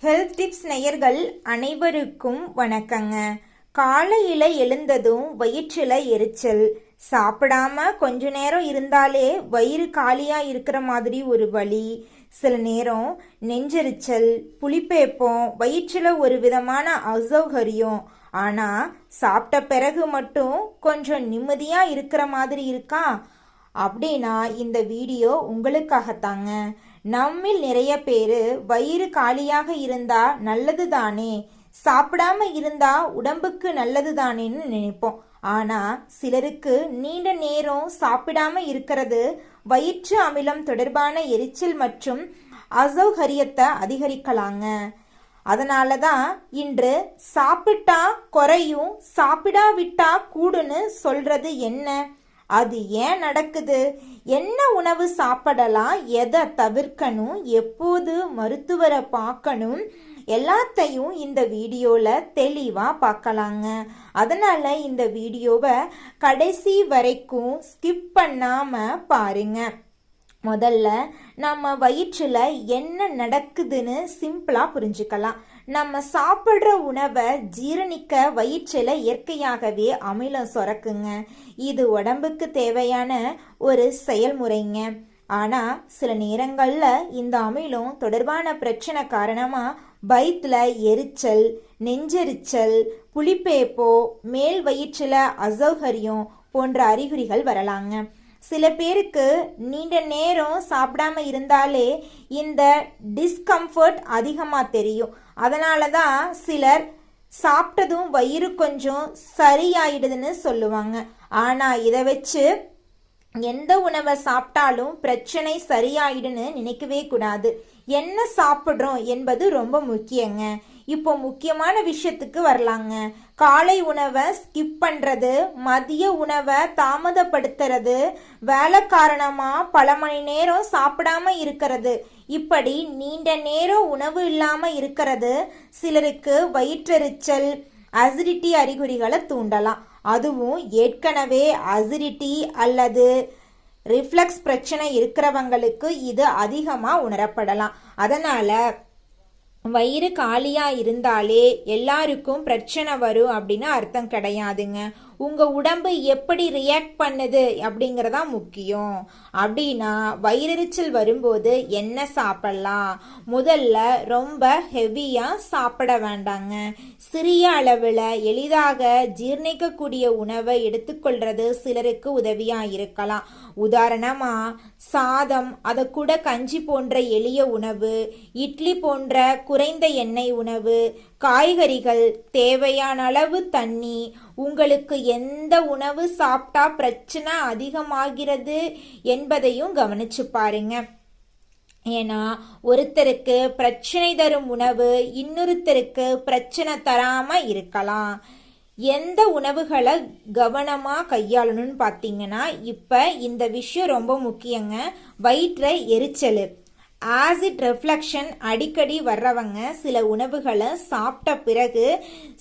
Health tips நேயர்கள் அனைவருக்கும் வணக்கங்க. காலையில எழுந்ததும் வயிற்றுல எரிச்சல், சாப்பிடாம கொஞ்ச நேரம் இருந்தாலே வயிறு காலியா இருக்கிற மாதிரி ஒரு வலி, சில நேரம் நெஞ்செரிச்சல், புளிப்பேப்பம், வயிற்றுல ஒரு விதமான அசௌகரியம். ஆனா சாப்பிட்ட பிறகு மட்டும் கொஞ்சம் நிம்மதியா இருக்கிற மாதிரி இருக்கா அப்படின்னா இந்த வீடியோ உங்களுக்காகத்தாங்க. நம்மில் நிறைய பேரு வயிறு காலியாக இருந்தா நல்லது தானே, சாப்பிடாம இருந்தா உடம்புக்கு நல்லது தானேன்னு நினைப்போம். ஆனா சிலருக்கு நீண்ட நேரம் சாப்பிடாம இருக்கிறது வயிற்று அமிலம் தொடர்பான எரிச்சல் மற்றும் அசௌகரியத்தை அதிகரிக்கலாங்க. அதனாலதான் இன்று சாப்பிட்டா குறையும், சாப்பிடாவிட்டா கூடுன்னு சொல்றது என்ன, அது ஏன் நடக்குது, என்ன உணவு சாப்பிடலாம், எதை தவிர்க்கணும், எப்போது மருத்துவரை பார்க்கணும், எல்லாத்தையும் இந்த வீடியோல தெளிவா பார்க்கலாங்க. அதனால இந்த வீடியோவை கடைசி வரைக்கும் ஸ்கிப் பண்ணாம பாருங்க. முதல்ல நம்ம வயிற்றுல என்ன நடக்குதுன்னு சிம்பிளா புரிஞ்சுக்கலாம். நம்ம சாப்பிட்ற உணவை ஜீரணிக்க வயிற்றுல இயற்கையாகவே அமிலம் சுரக்குங்க. இது உடம்புக்கு தேவையான ஒரு செயல்முறைங்க. ஆனா சில நேரங்கள்ல இந்த அமிலம் தொடர்பான பிரச்சனை காரணமா வயிற்றுல எரிச்சல், நெஞ்செரிச்சல், புளிப்பேப்போ, மேல் வயிற்றுல அசௌகரியம் போன்ற அறிகுறிகள் வரலாங்க. சில பேருக்கு நீண்ட நேரம் சாப்பிடாம இருந்தாலே இந்த டிஸ்கம்ஃபர்ட் அதிகமாக தெரியும். அதனால தான் சிலர் சாப்பிட்டதும் வயிறு கொஞ்சம் சரியாயிடுதுன்னு சொல்லுவாங்க. ஆனால் இதை வச்சு எந்த உணவை சாப்பிட்டாலும் பிரச்சனை சரியாயிடுன்னு நினைக்கவே கூடாது. என்ன சாப்பிட்றோம் என்பது ரொம்ப முக்கியங்க. இப்போ முக்கியமான விஷயத்துக்கு வரலாங்க. காலை உணவை ஸ்கிப் பண்றது, மதிய உணவை தாமதப்படுத்துறது, வேலை காரணமா பல மணி நேரம் சாப்பிடாம இருக்கிறது, இப்படி நீண்ட நேரம் உணவு இல்லாம இருக்கிறது சிலருக்கு வயிற்றெரிச்சல், அசிடிட்டி அறிகுறிகளை தூண்டலாம். அதுவும் ஏற்கனவே அசிடிட்டி அல்லது ரிஃப்ளக்ஸ் பிரச்சனை இருக்கிறவங்களுக்கு இது அதிகமாக உணரப்படலாம். அதனால வயிறு காலியா இருந்தாலே எல்லாருக்கும் பிரச்சனை வரும் அப்படின்னு அர்த்தம் கிடையாதுங்க. உங்க உடம்பு எப்படி ரியாக்ட் பண்ணுது அப்படிங்கறதா முக்கியம். அப்படின்னா வயிறெரிச்சல் வரும்போது என்ன சாப்பிடலாம்? முதல்ல ரொம்ப ஹெவியா சாப்பிட வேண்டாங்க. சிறிய அளவில் எளிதாக ஜீர்ணிக்கக்கூடிய உணவை எடுத்துக்கொள்றது சிலருக்கு உதவியா இருக்கலாம். உதாரணமா சாதம், அதை கூட கஞ்சி போன்ற எளிய உணவு, இட்லி போன்ற குறைந்த எண்ணெய் உணவு, காய்கறிகள், தேவையான அளவு தண்ணி. உங்களுக்கு எந்த உணவு சாப்பிட்டா பிரச்சனை அதிகமாகிறது என்பதையும் கவனிச்சு பாருங்க. ஏன்னா ஒருத்தருக்கு பிரச்சனை தரும் உணவு இன்னொருத்தருக்கு பிரச்சனை தராம இருக்கலாம். எந்த உணவுகளை கவனமா கையாளணும்னு பார்த்தீங்கன்னா இப்ப இந்த விஷயம் ரொம்ப முக்கியங்க. வயிற்று எரிச்சல், ஆசிட் ரெஃப்ளக்ஷன் அடிக்கடி வர்றவங்க சில உணவுகளை சாப்பிட்ட பிறகு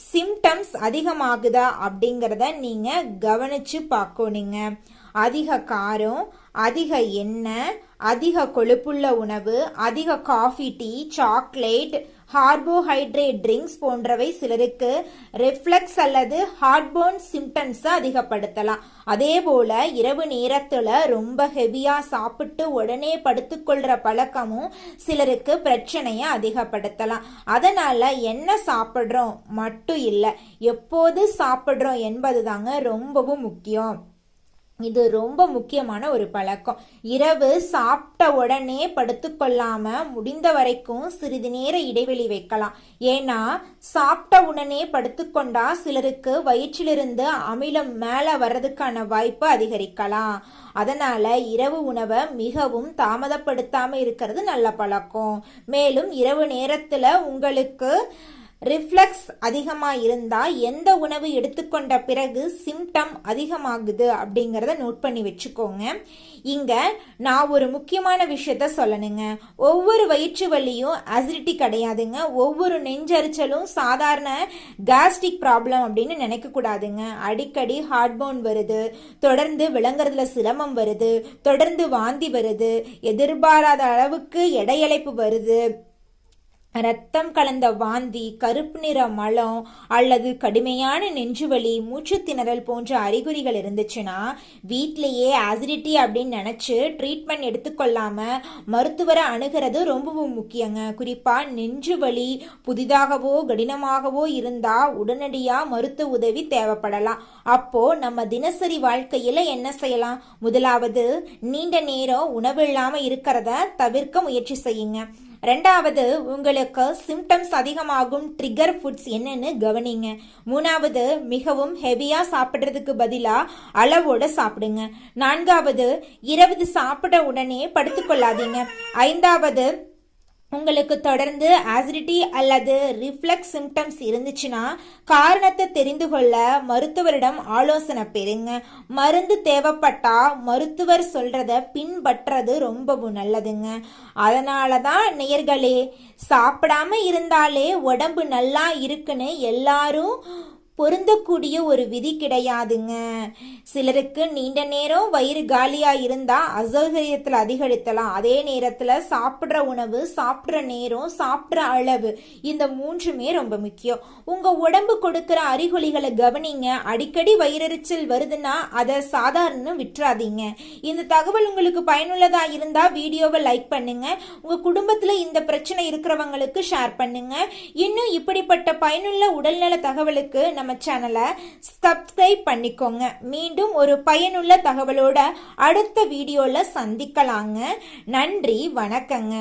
சிம்டம்ஸ் அதிகமாகுதா அப்படிங்கிறத நீங்க கவனிச்சு பார்க்கணுங்க. அதிக காரம், அதிக எண்ணெய், அதிக கொழுப்புள்ள உணவு, அதிக coffee, tea, chocolate, carbohydrate drinks போன்றவை சிலருக்கு ரிஃப்ளக்ஸ் அல்லது ஹார்ட்போர்ன் சிம்டம்ஸை அதிகப்படுத்தலாம். அதே போல இரவு நேரத்தில் ரொம்ப ஹெவியா சாப்பிட்டு உடனே படுத்துக்கொள்ற பழக்கமும் சிலருக்கு பிரச்சனையை அதிகப்படுத்தலாம். அதனால என்ன சாப்பிட்றோம் மட்டும் இல்லை, எப்போது சாப்பிட்றோம் என்பது தாங்க ரொம்பவும் முக்கியம். இது ரொம்ப முக்கியமான ஒரு பழக்கம். இரவு சாப்பிட்ட உடனே படுத்துக்கொள்ளாம முடிந்த வரைக்கும் சிறிது நேர இடைவெளி வைக்கலாம். ஏன்னா சாப்பிட்ட உடனே படுத்துக்கொண்டா சிலருக்கு வயிற்றிலிருந்து அமிலம் மேல வர்றதுக்கான வாய்ப்பு அதிகரிக்கலாம். அதனால இரவு உணவை மிகவும் தாமதப்படுத்தாம இருக்கிறது நல்ல பழக்கம். மேலும் இரவு நேரத்துல உங்களுக்கு ரிஃப்ளக்ஸ் அதிகமாக இருந்தால் எந்த உணவு எடுத்துக்கொண்ட பிறகு சிம்டம் அதிகமாகுது அப்படிங்கிறத நோட் பண்ணி வச்சுக்கோங்க. இங்கே நான் ஒரு முக்கியமான விஷயத்த சொல்லணுங்க. ஒவ்வொரு வயிற்று வலியும் அசிடிட்டி கிடையாதுங்க. ஒவ்வொரு நெஞ்சரிச்சலும் சாதாரண கேஸ்ட்ரிக் ப்ராப்ளம் அப்படின்னு நினைக்கக்கூடாதுங்க. அடிக்கடி ஹார்ட்போன் வருது, தொடர்ந்து விளங்குறதுல சிரமம் வருது, தொடர்ந்து வாந்தி வருது, எதிர்பாராத அளவுக்கு எடையழைப்பு வருது, ரத்தம் கலந்த வாந்தி, கருப்பு நிற மலம் அல்லது கடுமையான நெஞ்சுவலி, மூச்சு திணறல் போன்ற அறிகுறிகள் இருந்துச்சுன்னா வீட்டிலேயே ஆசிடிட்டி அப்படின்னு நினைச்சு ட்ரீட்மெண்ட் எடுத்துக்கொள்ளாம மருத்துவரை அணுகிறது ரொம்பவும் முக்கியங்க. குறிப்பா நெஞ்சுவலி புதிதாகவோ கடினமாகவோ இருந்தா உடனடியா மருத்துவ உதவி தேவைப்படலாம். அப்போ நம்ம தினசரி வாழ்க்கையில என்ன செய்யலாம்? முதலாவது, நீண்ட நேரம் உணவு இல்லாம இருக்கிறத தவிர்க்க முயற்சி செய்யுங்க. ரெண்டாவது, உங்களுக்கு சிம்டம்ஸ் அதிகமாகும் ட்ரிகர் ஃபுட்ஸ் என்னன்னு கவனிங்க. மூணாவது, மிகவும் ஹெவியா சாப்பிட்றதுக்கு பதிலா அளவோட சாப்பிடுங்க. நான்காவது, இரவு சாப்பிட உடனே படுத்துக்கொள்ளாதீங்க. ஐந்தாவது, உங்களுக்கு தொடர்ந்து ஆசிடிட்டி அல்லது ரிஃப்ளக்ஸ் சிம்டம்ஸ் இருந்துச்சுன்னா காரணத்தை தெரிந்து கொள்ள மருத்துவரிடம் ஆலோசனை பெறுங்க. மருந்து தேவைப்பட்டா மருத்துவர் சொல்றத பின்பற்றது ரொம்பவும் நல்லதுங்க. அதனால தான் நேயர்களே, சாப்பிடாம இருந்தாலே உடம்பு நல்லா இருக்குன்னு எல்லாரும் பொருந்தக்கூடிய ஒரு விதி கிடையாதுங்க. சிலருக்கு நீண்ட நேரம் வயிறு காலியா இருந்தா அசௌகரியத்தில் அதிகரித்தலாம். அதே நேரத்தில் சாப்பிட்ற உணவு, சாப்பிட்ற நேரம், சாப்பிட்ற அளவு, இந்த மூன்றுமே ரொம்ப முக்கியம். உங்க உடம்பு கொடுக்கிற அறிகுறிகளை கவனிங்க. அடிக்கடி வயிறெரிச்சல் வருதுன்னா அதை சாதாரண விட்டுறாதீங்க. இந்த தகவல் உங்களுக்கு பயனுள்ளதா இருந்தா வீடியோவை லைக் பண்ணுங்க. உங்க குடும்பத்துல இந்த பிரச்சனை இருக்கிறவங்களுக்கு ஷேர் பண்ணுங்க. இன்னும் இப்படிப்பட்ட பயனுள்ள உடல்நல தகவலுக்கு நம்ம சேனலை சப்ஸ்கிரைப் பண்ணிக்கோங்க. மீண்டும் ஒரு பயனுள்ள தகவலோட அடுத்த வீடியோல சந்திக்கலாங்க. நன்றி, வணக்கங்க.